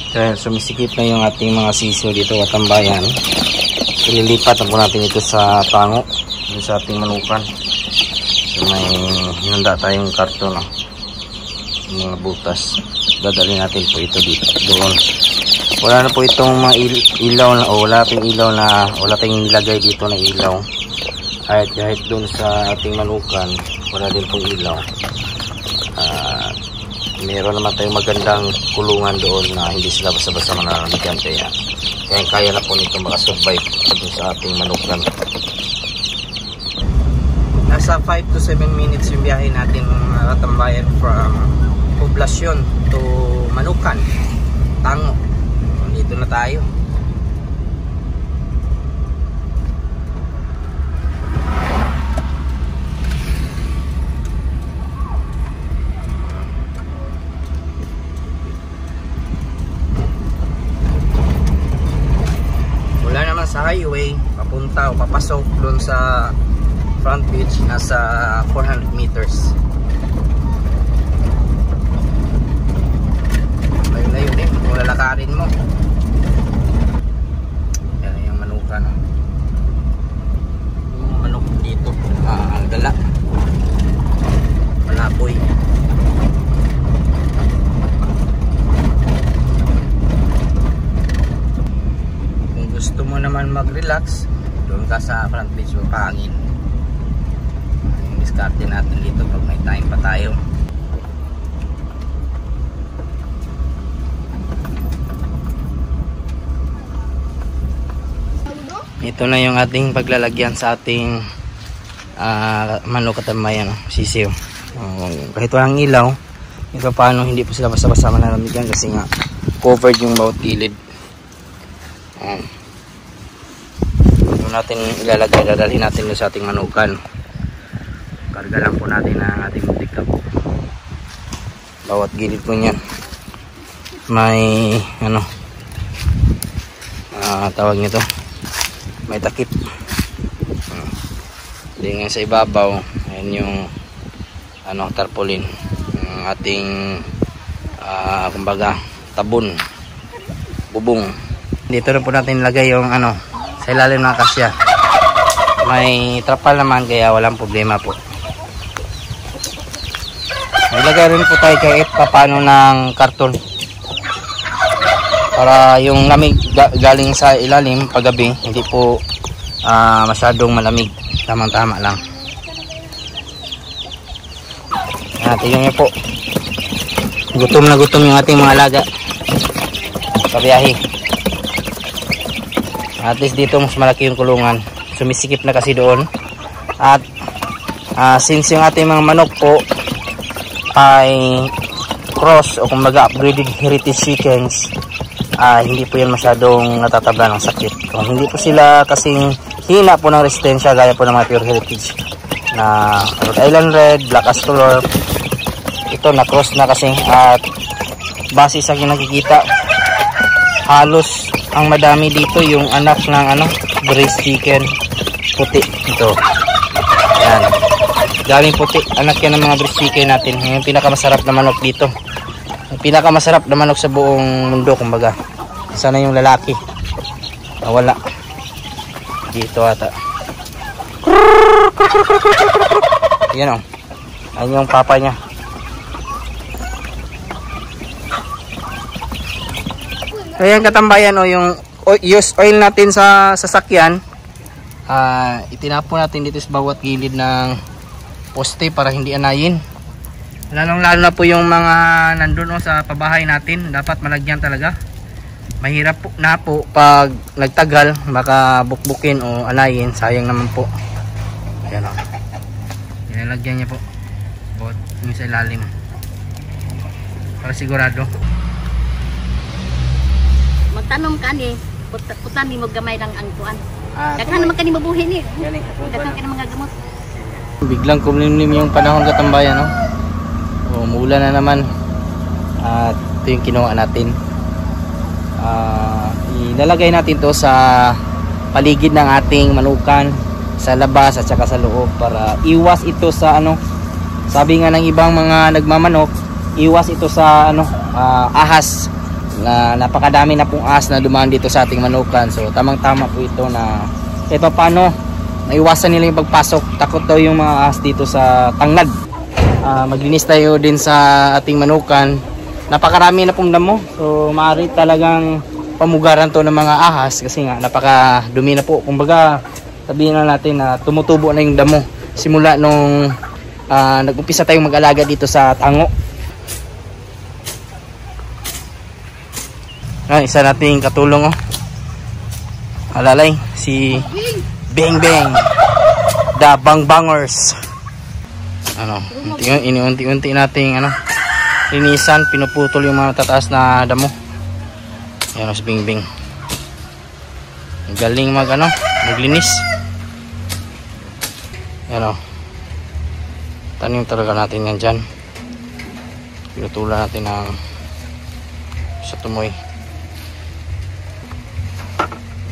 Dahil sumisikip na yung ating mga sisiw dito katambayan, ililipat na po natin ito sa tango, dito sa ating manukan. So may hinanda tayong karton, mga butas. Dadalhin natin po ito dito, doon. Wala na po itong mga ilaw na, wala tayong nilagay dito na ilaw. Kahit doon sa ating manukan, wala din pong ilaw. Meron naman tayong magandang kulungan doon na hindi sila basta-basta mananamigan, kaya na po nito makasurvive sa ating manukan. Nasa 5 to 7 minutes yung biyahe natin mga katambayan from Poblacion to Manukan, Tango. Dito na tayo. Sa highway papunta o papasok doon sa front beach, nasa 400 meters. Layo din kung lalakarin mo. Yan yung manukan, yung manok dito, ang dala malaboy. Gusto mo naman mag-relax, doon ka sa front beach, magpahangin. Yung diskarte natin dito pag may time pa tayo. Ito na yung ating paglalagyan sa ating manok katambayan, sisiw. Kahit walang ilaw, ito paano hindi po sila basta-basta mananamigan kasi nga covered yung bawat gilid. Natin ilalagay, dadalhin natin sa ating manukan. Karga lang po natin ang ating muntik po. Bawat gilid po niyan may tawag nito, may takip. Then sa ibabaw, ayan yung tarpaulin, yung ating kumbaga tabon, bubong. Dito rin po natin ilagay yung sa ilalim ng kasya. May trapal naman kaya walang problema po. Ilagay rin po tayo kahit papano ng karton para yung lamig galing sa ilalim paggabi hindi po masyadong malamig, tamang-tama lang. Tingnan niyo po, gutom na gutom yung ating mga alaga sa biyahe. At least dito mas malaki yung kulungan, sumisikip na kasi doon. At since yung ating mga manok po ay cross o kumbaga upgraded heritage chickens, hindi po yan masyadong natatabla ng sakit. Kung hindi po sila kasing hina po ng resistensya gaya po ng mga pure heritage na Rhode Island Red, Black Astrolor, ito na cross na kasi. At base sa aking nakikita, halos ang madami dito yung anak ng breast chicken puti. Ito yan, galing puti, anak yan ng mga breast chicken natin. Yung pinakamasarap na manok dito, yung pinakamasarap na manok sa buong mundo kumbaga. Sana yung lalaki, wala dito ata. Yan ayun yung papa nya. Ayan katambayan, yung use oil natin sa sasakyan, itinapon natin dito sa bawat gilid ng poste para hindi anayin. Lalong lalo na po yung mga nandun sa pabahay natin, dapat malagyan talaga. Mahirap po na po pag nagtagal, baka bukbukin o anayin, sayang naman po. Ayan nilalagyan niya po bawat yung sa ilalim para sigurado. Magtanong ka ni, putan ni mo gamay lang ang kuan. Daghan naman ka ni mabuhi ni. Daghan ka ng mga gamot. Biglang kumlimlim yung panahon katambayan, umuulan na naman. At ito yung kinuha natin. Ilalagay natin to sa paligid ng ating manukan, sa labas at saka sa loob para iwas ito sa sabi nga ng ibang mga nagmamanok, iwas ito sa ahas. na napakadami na pong ahas na dumaan dito sa ating manukan. So tamang-tama po ito na kahit paano naiwasan nila yung pagpasok. Takot daw yung mga ahas dito sa tanglad. Maglinis tayo din sa ating manukan. Napakarami na pong damo. So maaari talagang pamugaran to ng mga ahas kasi nga napakadumi na po. Kumbaga sabihin na natin na tumutubo na yung damo simula nung nag-umpisa tayong mag-alaga dito sa tango. Isa nating katulong alalay si Beng Beng the Bangbangers. Unti-unti nating linisan, pinuputol yung mga tataas na damo. Yan si Beng Beng. Galing maglinis. Yan tanim talaga natin yan dyan. Pinutulan natin sa tumoy.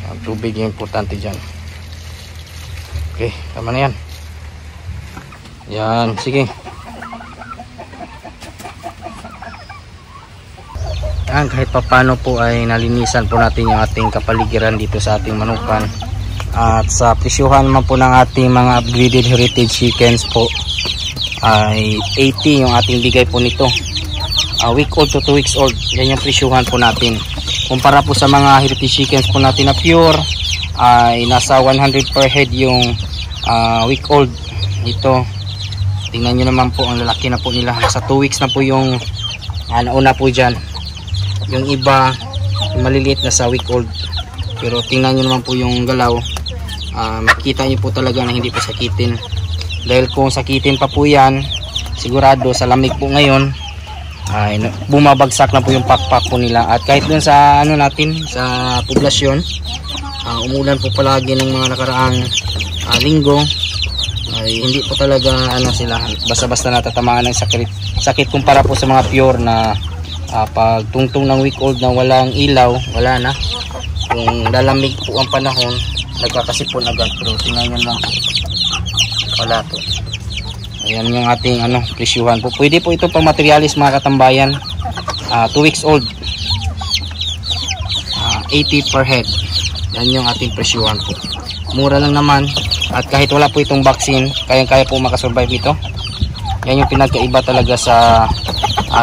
Ang tubig yung importante dyan. Okay, tama na yan. Yan, sige. Yan, kahit papano po ay nalinisan po natin yung ating kapaligiran dito sa ating manukan. At sa presyuhan naman po ng ating mga upgraded heritage chickens po ay 80 yung ating bigay po nito. Week old to 2 weeks old. Yan yung presyuhan po natin. Kumpara po sa mga heritage chickens po natin na pure ay nasa 100 per head yung week old. Ito tingnan nyo naman po, ang lalaki na po nila. Sa 2 weeks na po yung nauna po dyan. Yung iba yung maliliit na sa week old. Pero tingnan nyo naman po yung galaw. Makita nyo po talaga na hindi po sakitin. Dahil kung sakitin pa po yan, sigurado sa lamig po ngayon ay bumabagsak na po yung pakpak po nila. At kahit dun sa natin sa poblasyon, umulan po palagi ng mga nakaraang linggo, ay hindi po talaga sila basta-basta natatamaan ng sakit kumpara po sa mga pure na pag tungtong ng week old na walang ilaw, wala na. Kung lalamig po ang panahon, nagkakasipon agad. Pero tingnan nyo lang, wala po. Ayan yung ating presyuhan po. Pwede po ito pang materialis mga katambayan. 2 weeks old, 80 per head. Yan yung ating presyuhan po. Mura lang naman. At kahit wala po itong vaccine, kayang-kaya po makasurvive ito. Yan yung pinagkaiba talaga sa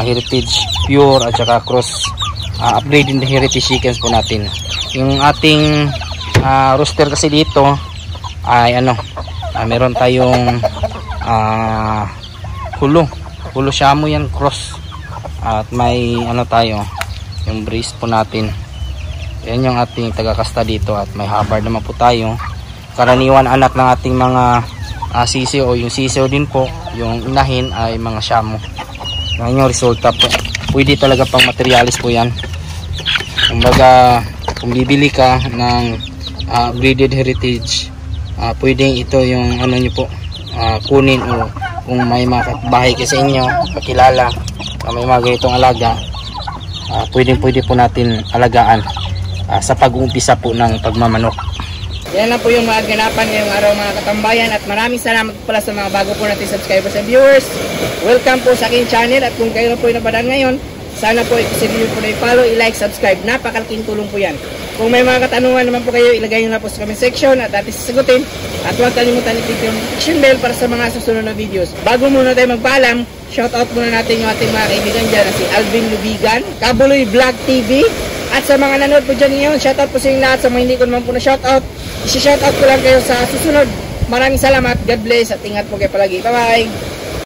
heritage pure at saka cross upgrading the heritage chickens po natin. Yung ating rooster kasi dito ay meron tayong hulo shamo yan, cross. At may tayo yung brace po natin. Yan yung ating tagakasta dito. At may habard naman po tayo. Karaniwan anak ng ating mga sisiyo o yung sisiyo din po, yung inahin ay mga shamo. Yan yung resulta po. Pwede talaga pang materialis po yan. Kumbaga kung bibili ka ng upgraded heritage, pwedeng ito yung nyo po kunin, o kung may mga bahay kasi inyo kakilala may mga ganitong alaga, pwede po natin alagaan sa pag-uumpisa po ng pagmamanok. Yan lang po yung mga ganapan ngayong araw mga katambayan, at maraming salamat pala sa mga bago po natin subscribers and viewers. Welcome po sa aking channel, at kung kayo na po yung napadaan ngayon, sana po i-consider po na i-follow, i-like, subscribe. Napakalaking tulong po yan. Kung may mga katanungan naman po kayo, ilagay nyo na po sa comment section at ating sasagutin. At huwag kalimutan i-click yung notification bell para sa mga susunod na videos. Bago muna tayo magpaalam, shoutout muna natin yung ating mga kaibigan dyan, si Alvin Lubigan, Kabuloy Vlog TV. At sa mga nanood po dyan ngayon, shoutout po sa inyong lahat. Sa mga hindi ko naman po na shoutout, isi-shoutout ko lang kayo sa susunod. Maraming salamat, God bless, at ingat po kayo palagi. Bye bye!